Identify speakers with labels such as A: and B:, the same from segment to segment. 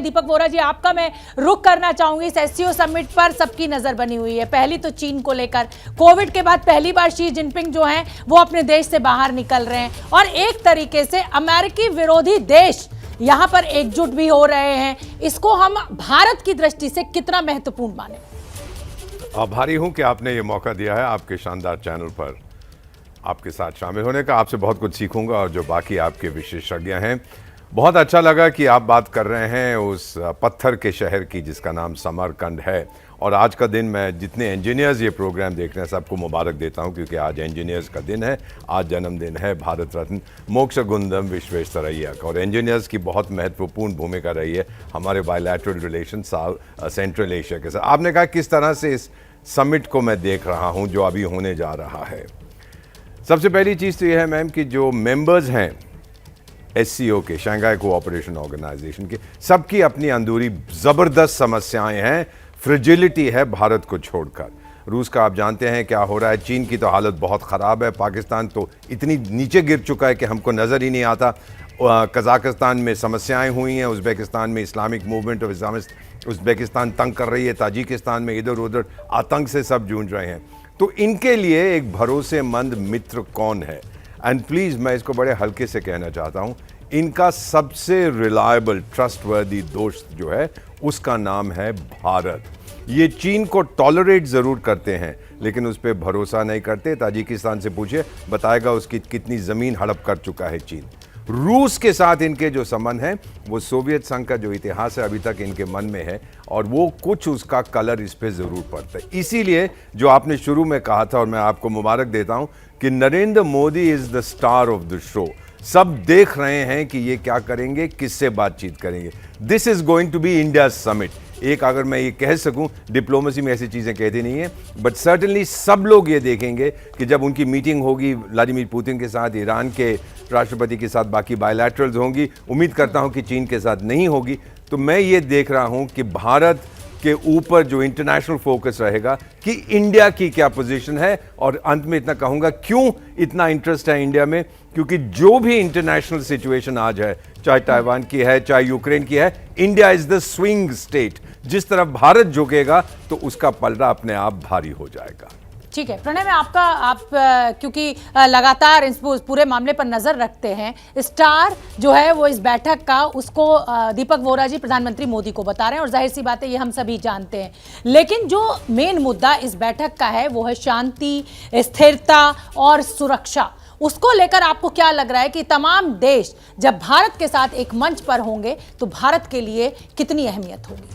A: दीपक वोरा जी, आपका मैं रुख करना चाहूंगी। इस एससीओ समिट पर सबकी नजर बनी हुई है। पहली तो चीन को लेकर, कोविड के बाद पहली बार शी जिनपिंग जो हैं वो अपने देश से बाहर निकल रहे हैं और एक तरीके से अमेरिकी विरोधी देश यहां पर एकजुट भी हो रहे हैं। इसको हम भारत की दृष्टि से कितना महत्वपूर्ण माने?
B: आभारी हूं कि आपने ये मौका दिया है आपके शानदार चैनल पर आपके साथ शामिल होने का। आपसे बहुत कुछ सीखूंगा और जो बाकी आपके विशेषज्ञ हैं। बहुत अच्छा लगा कि आप बात कर रहे हैं उस पत्थर के शहर की जिसका नाम समरकंद है। और आज का दिन मैं जितने इंजीनियर्स ये प्रोग्राम देख रहे हैं सबको मुबारक देता हूं, क्योंकि आज इंजीनियर्स का दिन है। आज जन्मदिन है भारत रत्न मोक्षगुंडम विश्वेश्वरैया का। और इंजीनियर्स की बहुत महत्वपूर्ण भूमिका रही है हमारे बायलैटरल रिलेशन सेंट्रल एशिया के साथ। आपने कहा किस तरह से इस समिट को मैं देख रहा हूँ जो अभी होने जा रहा है। सबसे पहली चीज़ तो यह है मैम कि जो मेंबर्स हैं एससीओ के, शंघाई कोऑपरेशन ऑर्गेनाइजेशन के, सबकी अपनी अंदरूनी ज़बरदस्त समस्याएं हैं, फ्रिजिलिटी है भारत को छोड़कर। रूस का आप जानते हैं क्या हो रहा है, चीन की तो हालत बहुत ख़राब है, पाकिस्तान तो इतनी नीचे गिर चुका है कि हमको नज़र ही नहीं आता। कज़ाकिस्तान में समस्याएं हुई हैं, उज़्बेकिस्तान में Islamic movement of Islamist Uzbekistan तंग कर रही है, ताजिकिस्तान में इधर उधर आतंक से सब जूझ रहे हैं। तो इनके लिए एक भरोसेमंद मित्र कौन है? एंड प्लीज़ मैं इसको बड़े हल्के से कहना चाहता हूँ, इनका सबसे रिलायबल ट्रस्टवर्दी दोस्त जो है उसका नाम है भारत। ये चीन को टॉलरेट ज़रूर करते हैं लेकिन उस पर भरोसा नहीं करते। ताजिकिस्तान से पूछिए, बताएगा उसकी कितनी ज़मीन हड़प कर चुका है चीन। रूस के साथ इनके जो संबंध हैं वो सोवियत संघ का जो इतिहास है अभी तक इनके मन में है और वो कुछ उसका कलर इस पे ज़रूर पड़ता है। इसीलिए जो आपने शुरू में कहा था और मैं आपको मुबारक देता हूं कि Narendra Modi is the star of the show. सब देख रहे हैं कि ये क्या करेंगे, किससे बातचीत करेंगे। This is going to be India summit. एक अगर मैं ये कह सकूं, डिप्लोमेसी में ऐसी चीज़ें कहती नहीं है, बट सर्टनली सब लोग ये देखेंगे कि जब उनकी मीटिंग होगी व्लादिमीर पुतिन के साथ, ईरान के राष्ट्रपति के साथ, बाकी बायलैटरल्स होंगी, उम्मीद करता हूं कि चीन के साथ नहीं होगी, तो मैं ये देख रहा हूं कि भारत के ऊपर जो इंटरनेशनल फोकस रहेगा कि इंडिया की क्या पोजीशन है। और अंत में इतना कहूँगा क्यों इतना इंटरेस्ट है इंडिया में, क्योंकि जो भी इंटरनेशनल सिचुएशन आज है, चाहे ताइवान की है, चाहे यूक्रेन की है, India is the swing state. जिस तरफ भारत झुकेगा तो उसका पलड़ा अपने आप भारी हो जाएगा।
A: ठीक है प्रणय, मैं आप क्योंकि लगातार इस पूरे मामले पर नजर रखते हैं, स्टार जो है वो इस बैठक का उसको दीपक वोरा जी प्रधानमंत्री मोदी को बता रहे हैं और जाहिर सी बात है ये हम सभी जानते हैं। लेकिन जो मेन मुद्दा इस बैठक का है वो है शांति, स्थिरता और सुरक्षा। उसको लेकर आपको क्या लग रहा है कि तमाम देश जब भारत के साथ एक मंच पर होंगे तो भारत के लिए कितनी अहमियत होगी?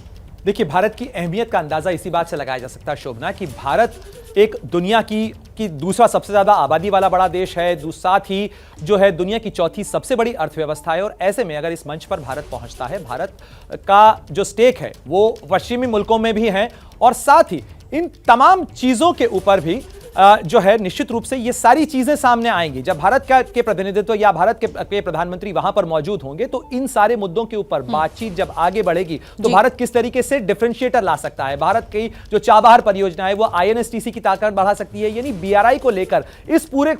C: देखिए, भारत की अहमियत का अंदाजा इसी बात से लगाया जा सकता है शोभना, कि भारत एक दुनिया की दूसरा सबसे ज्यादा आबादी वाला बड़ा देश है, साथ ही जो है दुनिया की चौथी सबसे बड़ी अर्थव्यवस्था है। और ऐसे में अगर इस मंच पर भारत पहुंचता है, भारत का जो स्टेक है वो पश्चिमी मुल्कों में भी है और साथ ही इन तमाम चीजों के ऊपर भी जो है निश्चित रूप से ये सारी चीजें सामने आएंगी। जब भारत के प्रतिनिधित्व या भारत के प्रधानमंत्री वहां पर मौजूद होंगे तो इन सारे मुद्दों के ऊपर बातचीत जब आगे बढ़ेगी तो भारत किस तरीके से डिफरेंशिएटर ला सकता है। भारत की जो चाबहार परियोजना है वो INSTC की ताकत बढ़ा सकती है, यानी BRI को लेकर इस पूरे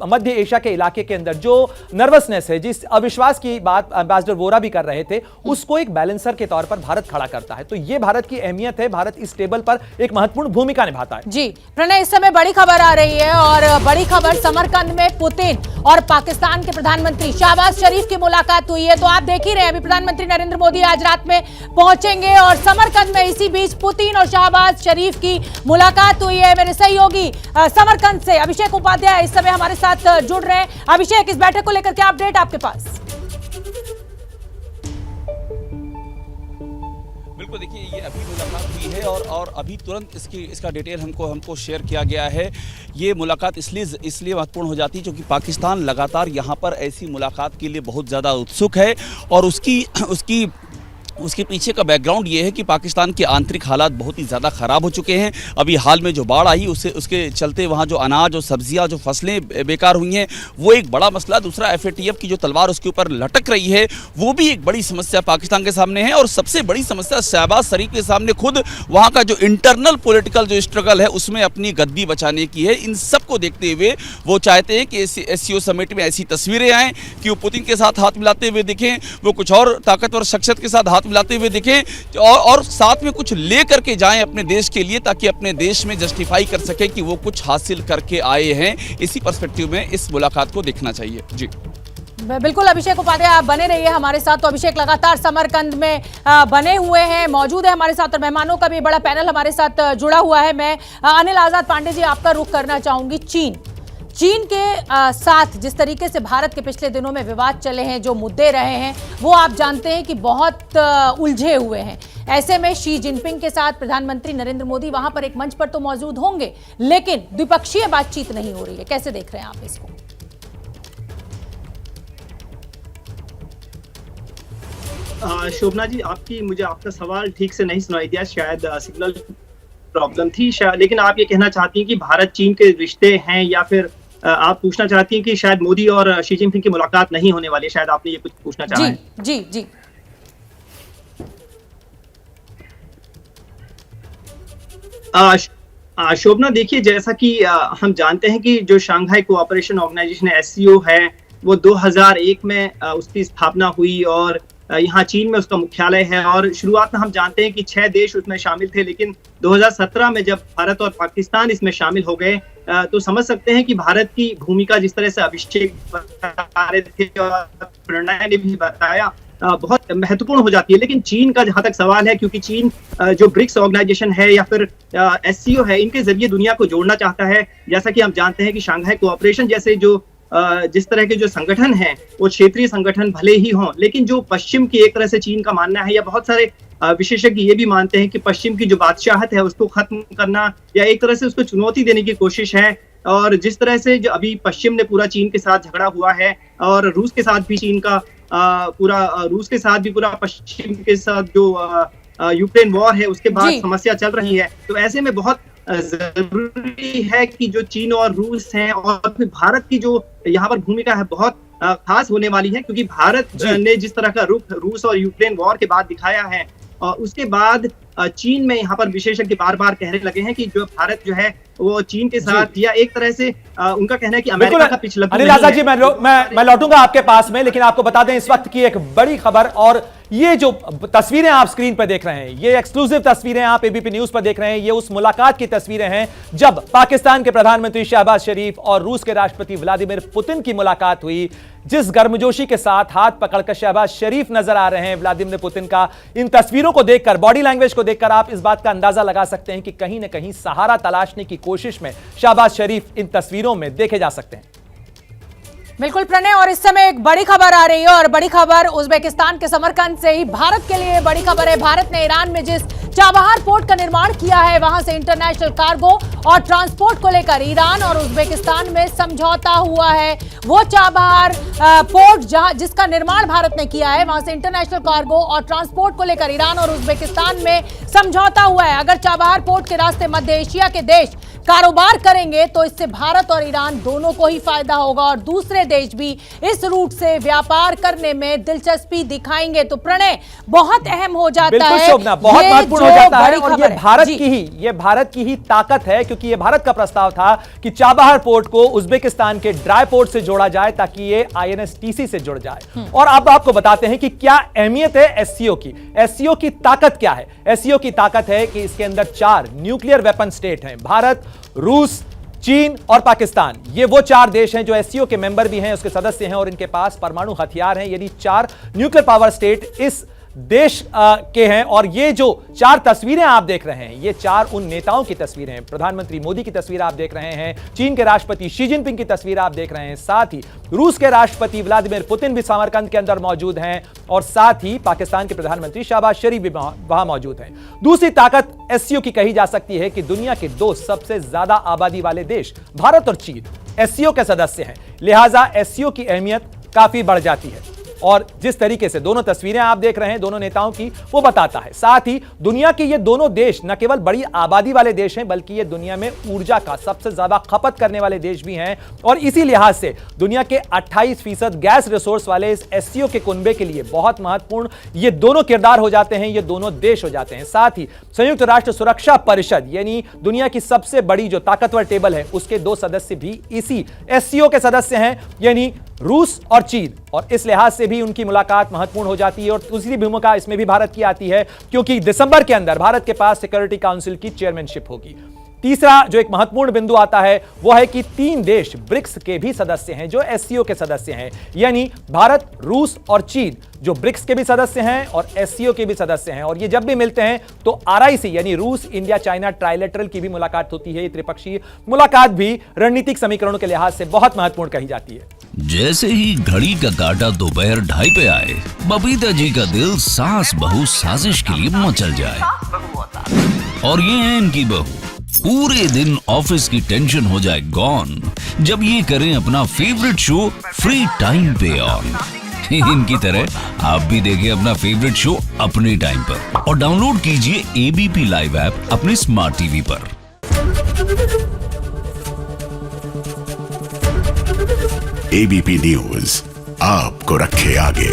C: मध्य एशिया के इलाके के अंदर जो नर्वसनेस है, जिस अविश्वास की बात एम्बेसडर वोरा भी कर रहे थे, उसको एक बैलेंसर के तौर पर भारत खड़ा करता है। तो ये भारत की अहमियत है, भारत इस टेबल पर एक महत्वपूर्ण भूमिका निभाता है।
A: जी प्रणय, इस समय बड़ी खबर आ रही है और बड़ी खबर, समरकंद में पुतिन और पाकिस्तान के प्रधानमंत्री शहबाज शरीफ की मुलाकात हुई है। तो आप देख ही रहे हैं अभी प्रधानमंत्री नरेंद्र मोदी आज रात में पहुंचेंगे और समरकंद में इसी बीच पुतिन और शहबाज शरीफ की मुलाकात हुई है। मेरे सहयोगी समरकंद से अभिषेक उपाध्याय इस समय हमारे साथ जुड़ रहे हैं। अभिषेक, इस बैठक को लेकर क्या अपडेट आपके पास?
D: बिल्कुल, देखिए ये अभी मुलाकात हुई है और अभी तुरंत इसका डिटेल हमको शेयर किया गया है। ये मुलाकात इसलिए महत्वपूर्ण हो जाती है क्योंकि पाकिस्तान लगातार यहाँ पर ऐसी मुलाकात के लिए बहुत ज़्यादा उत्सुक है और उसके पीछे का बैकग्राउंड ये है कि पाकिस्तान के आंतरिक हालात बहुत ही ज़्यादा ख़राब हो चुके हैं। अभी हाल में जो बाढ़ आई उसके चलते वहाँ जो अनाज और सब्जियाँ जो फसलें बेकार हुई हैं वो एक बड़ा मसला। दूसरा, FATF की जो तलवार उसके ऊपर लटक रही है वो भी एक बड़ी समस्या पाकिस्तान के सामने है। और सबसे बड़ी समस्या शहबाज शरीफ के सामने खुद वहाँ का जो इंटरनल पॉलिटिकल जो स्ट्रगल है उसमें अपनी गद्दी बचाने की है। इन सब को देखते हुए वो चाहते हैं कि SCO समिट में ऐसी तस्वीरें आएँ कि वो पुतिन के साथ हाथ मिलाते हुए दिखें, वो कुछ और ताकतवर शख्सियत के साथ हाथ हाथ मिलाते हुए दिखें और साथ में कुछ ले करके जाएं अपने देश के लिए, ताकि अपने देश में जस्टिफाई कर सकें कि वो कुछ हासिल करके आए हैं। इसी पर्सपेक्टिव में इस मुलाकात को देखना चाहिए। जी
A: बिल्कुल अभिषेक उपाध्याय, आप बने रहिए हमारे साथ। तो अभिषेक लगातार समरकंद में बने हुए हैं, मौजूद है हमारे साथ, और मेहमानों का भी बड़ा पैनल हमारे साथ जुड़ा हुआ है। मैं अनिल आजाद पांडे जी आपका रुख करना चाहूंगी। चीन के साथ जिस तरीके से भारत के पिछले दिनों में विवाद चले हैं, जो मुद्दे रहे हैं, वो आप जानते हैं कि बहुत उलझे हुए हैं। ऐसे में शी जिनपिंग के साथ प्रधानमंत्री नरेंद्र मोदी वहां पर एक मंच पर तो मौजूद होंगे, लेकिन द्विपक्षीय बातचीत नहीं हो रही है। कैसे देख रहे हैं आप इसको?
E: शोभना जी, मुझे आपका सवाल ठीक से नहीं सुनाई दिया, शायद सिग्नल प्रॉब्लम थी शायद। लेकिन आप ये कहना चाहती हैं कि भारत चीन के रिश्ते हैं, या फिर आप पूछना चाहती हैं कि शायद मोदी और शी जिनपिंग की मुलाकात नहीं होने वाली है? शायद आपने ये कुछ पूछना चाहा है।
A: जी जी।
E: शोभना, देखिए, जैसा कि हम जानते हैं कि जो शंघाई कोऑपरेशन ऑर्गेनाइजेशन SCO है, वो 2001 में उसकी स्थापना हुई और यहाँ चीन में उसका मुख्यालय है। और शुरुआत में हम जानते हैं कि 6 देश उसमें शामिल थे, लेकिन 2017 में जब भारत और पाकिस्तान इसमें शामिल हो गए, तो समझ सकते हैं कि भारत की भूमिका, जिस तरह से अभिषेक बता रहे थे और प्रणय ने भी बताया, बहुत महत्वपूर्ण हो जाती है। लेकिन चीन का जहां तक सवाल है, क्योंकि चीन जो ब्रिक्स ऑर्गेनाइजेशन है या फिर SCO है, इनके जरिए दुनिया को जोड़ना चाहता है। जैसा कि हम जानते हैं कि शंघाई कोऑपरेशन जैसे जिस तरह के जो संगठन हैं, वो क्षेत्रीय संगठन भले ही हों, लेकिन जो पश्चिम की एक तरह से चीन का मानना है, या बहुत सारे विशेषज्ञ ये भी मानते हैं कि पश्चिम की जो बादशाहत है उसको खत्म करना या एक तरह से उसको चुनौती देने की कोशिश है। और जिस तरह से जो अभी पश्चिम ने पूरा चीन के साथ झगड़ा हुआ है, और रूस के साथ भी चीन का रूस के साथ भी पूरा पश्चिम के साथ जो यूक्रेन वॉर है उसके बाद समस्या चल रही है, तो ऐसे में बहुत जरूरी है कि जो चीन और रूस हैं और फिर भारत की जो यहाँ पर भूमिका है बहुत खास होने वाली है। क्योंकि भारत ने जिस तरह का रुख रूस और यूक्रेन वॉर के बाद दिखाया है, और उसके बाद चीन में यहाँ पर विशेषज्ञ बार बार कहने लगे हैं कि जो भारत जो है वो चीन के साथ, या एक तरह से उनका कहना है कि अमेरिका का पिछला
C: अनिल आजाद जी, मैं लौटूंगा आपके पास में, लेकिन आपको बता दें इस वक्त की एक बड़ी खबर। और ये जो तस्वीरें आप स्क्रीन पर देख रहे हैं, ये एक्सक्लूसिव तस्वीरें आप एबीपी न्यूज पर देख रहे हैं, ये उस मुलाकात की तस्वीरें हैं जब पाकिस्तान के प्रधानमंत्री शहबाज शरीफ और रूस के राष्ट्रपति व्लादिमीर पुतिन की मुलाकात हुई। जिस गर्मजोशी के साथ हाथ पकड़कर शहबाज शरीफ नजर आ रहे हैं व्लादिमीर पुतिन का, इन तस्वीरों को देखकर, बॉडी लैंग्वेज को देखकर आप इस बात का अंदाजा लगा सकते हैं कि कहीं ना कहीं सहारा तलाशने की कोशिश में शहबाज शरीफ इन तस्वीरों में देखे जा सकते हैं।
A: बिल्कुल प्रणय, और इस समय एक बड़ी खबर आ रही है, और बड़ी खबर उज्बेकिस्तान के समरकंद से ही भारत के लिए बड़ी खबर है। भारत ने ईरान में जिस चाबहार पोर्ट का निर्माण किया है, वहां से इंटरनेशनल कार्गो और ट्रांसपोर्ट को लेकर ईरान और उज्बेकिस्तान में समझौता हुआ है। वो चाबहार पोर्ट जिसका निर्माण भारत ने किया है, वहां से इंटरनेशनल कार्गो और ट्रांसपोर्ट को लेकर ईरान और उज्बेकिस्तान में समझौता हुआ है। अगर चाबहार पोर्ट के रास्ते मध्य एशिया के देश कारोबार करेंगे तो इससे भारत और ईरान दोनों को ही फायदा होगा, और दूसरे देश भी इस रूट से व्यापार करने में दिलचस्पी दिखाएंगे। तो प्रणय बहुत अहम हो जाता है,
C: शोभना बहुत महत्वपूर्ण हो जाता है, और ये भारत की ही ताकत है, क्योंकि ये भारत का प्रस्ताव था कि चाबहार पोर्ट को उज्बेकिस्तान के ड्राई पोर्ट से जोड़ा जाए ताकि ये INSTC से जुड़ जाए। और अब आपको बताते हैं कि क्या अहमियत है SCO की। SCO की ताकत क्या है? SCO की ताकत है कि इसके अंदर 4 न्यूक्लियर वेपन स्टेट हैं, भारत, रूस, चीन और पाकिस्तान। ये वो 4 देश हैं जो SCO के मेंबर भी हैं, उसके सदस्य हैं, और इनके पास परमाणु हथियार हैं। यानी 4 न्यूक्लियर पावर स्टेट इस देश के हैं। और ये जो 4 तस्वीरें आप देख रहे हैं, ये 4 उन नेताओं की तस्वीरें हैं। प्रधानमंत्री मोदी की तस्वीर आप देख रहे हैं, चीन के राष्ट्रपति शी जिनपिंग की तस्वीर आप देख रहे हैं, साथ ही रूस के राष्ट्रपति व्लादिमीर पुतिन भी समरकंद के अंदर मौजूद हैं, और साथ ही पाकिस्तान के प्रधानमंत्री शहबाज शरीफ भी वहां मौजूद हैं। दूसरी ताकत SCO की कही जा सकती है कि दुनिया के 2 सबसे ज्यादा आबादी वाले देश भारत और चीन SCO के सदस्य हैं, लिहाजा SCO की अहमियत काफी बढ़ जाती है। और जिस तरीके से दोनों तस्वीरें आप देख रहे हैं दोनों नेताओं की, वो बताता है। साथ ही दुनिया के ये दोनों देश न केवल बड़ी आबादी वाले देश हैं, बल्कि ये दुनिया में ऊर्जा का सबसे ज्यादा खपत करने वाले देश भी हैं, और इसी लिहाज से दुनिया के 28% गैस रिसोर्स वाले इस SCO के कुनबे के लिए बहुत महत्वपूर्ण ये दोनों किरदार हो जाते हैं, ये दोनों देश हो जाते हैं। साथ ही संयुक्त राष्ट्र सुरक्षा परिषद यानी दुनिया की सबसे बड़ी जो ताकतवर टेबल है, उसके 2 सदस्य भी इसी SCO के सदस्य हैं, यानी रूस और चीन। और इस लिहाज से भी भी उनकी मुलाकात महत्वपूर्ण हो जाती है और दूसरी भूमिका इसमें भी भारत की आती है क्योंकि दिसंबर के अंदर भारत के पास सिक्योरिटी काउंसिल की चेयरमैनशिप होगी। तीसरा जो एक महत्वपूर्ण बिंदु आता है वो है कि 3 देश ब्रिक्स के भी सदस्य हैं जो एससीओ के सदस्य हैं, यानी भारत, रूस और चीन जो ब्रिक्स के भी सदस्य हैं और एससीओ के भी सदस्य हैं। और ये जब भी मिलते हैं तो आरआईसी यानी रूस, इंडिया, चाइना ट्राइलेटरल की भी मुलाकात होती है। ये त्रिपक्षीय मुलाकात भी रणनीतिक समीकरणों के लिहाज से बहुत महत्वपूर्ण कही जाती है।
F: जैसे ही घड़ी का काटा दोपहर 2:30 पे आए, बबीता जी का दिल सास बहू साजिश के लिए मचल जाए। और ये है इनकी बहू, पूरे दिन ऑफिस की टेंशन हो जाए गॉन जब ये करें अपना फेवरेट शो फ्री टाइम पे ऑन। इनकी तरह आप भी देखें अपना फेवरेट शो अपने टाइम पर और डाउनलोड कीजिए एबीपी लाइव ऐप अपने स्मार्ट टीवी पर।
G: एबीपी न्यूज आपको रखे आगे।